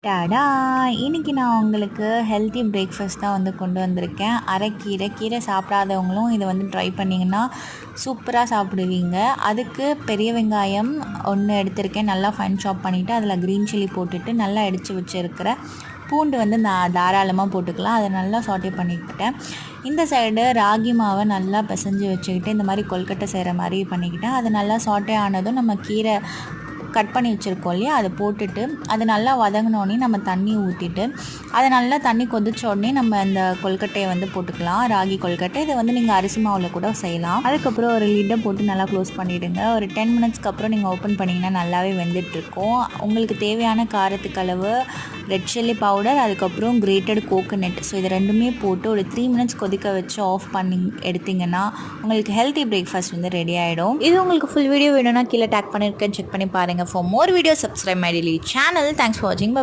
டாடா! இன்னைக்கு நான் உங்களுக்கு ஹெல்த்தி பிரேக்ஃபாஸ்ட் தான் கொண்டு வந்திருக்கேன். கீரை சாப்பிடாதவங்களும் இதை ட்ரை பண்ணிங்கன்னா சூப்பராக சாப்பிடுவீங்க. அதுக்கு பெரிய வெங்காயம் 1 எடுத்திருக்கேன். நல்லா ஃபைன் சாப் பண்ணிவிட்டு அதில் க்ரீன் சில்லி போட்டுட்டு நல்லா இடித்து வச்சுருக்கிற பூண்டு நான் தாராளமாக போட்டுக்கலாம். அதை நல்லா சாட்டே பண்ணிக்கிட்டேன். இந்த சைடு ராகி மாவை நல்லா பிசைஞ்சு வச்சுக்கிட்டு இந்த மாதிரி கொல்கட்டை செய்கிற மாதிரி பண்ணிக்கிட்டேன். அது நல்லா சாட்டே ஆனதும் நம்ம கீரை கட் பண்ணி வச்சுருக்கோம் இல்லையா, அதை போட்டுட்டு அது நல்லா வதங்கினோடனே நம்ம தண்ணி ஊற்றிட்டு அதை நல்லா தண்ணி கொதிச்ச உடனே நம்ம இந்த கொல்கட்டையை போட்டுக்கலாம். ராகி கொல்கட்டை இதை நீங்கள் அரிசி மாவில் கூட செய்யலாம். அதுக்கப்புறம் ஒரு லிட்டை போட்டு நல்லா க்ளோஸ் பண்ணிவிடுங்க. ஒரு 10 மினிட்ஸ்க்கு அப்புறம் நீங்கள் ஓப்பன் பண்ணிங்கன்னா நல்லாவே வெந்துட்டுருக்கும். உங்களுக்கு தேவையான காரத்துக்கு அளவு ரெட் சில்லி பவுடர், அதுக்கப்புறம் கிரேட்டட் கோகோனட், ஸோ இது ரெண்டுமே போட்டு ஒரு 3 மினிட்ஸ் கொதிக்க வச்சு ஆஃப் பண்ணி எடுத்திங்கன்னா உங்களுக்கு ஹெல்த்தி பிரேக்ஃபாஸ்ட் ரெடி ஆகிடும். இது உங்களுக்கு ஃபுல் வீடியோ வேணும்னா கீழே டேக் பண்ணியிருக்கேன், செக் பண்ணி பாருங்கள். For more videos, subscribe my daily channel. Thanks for watching. Bye.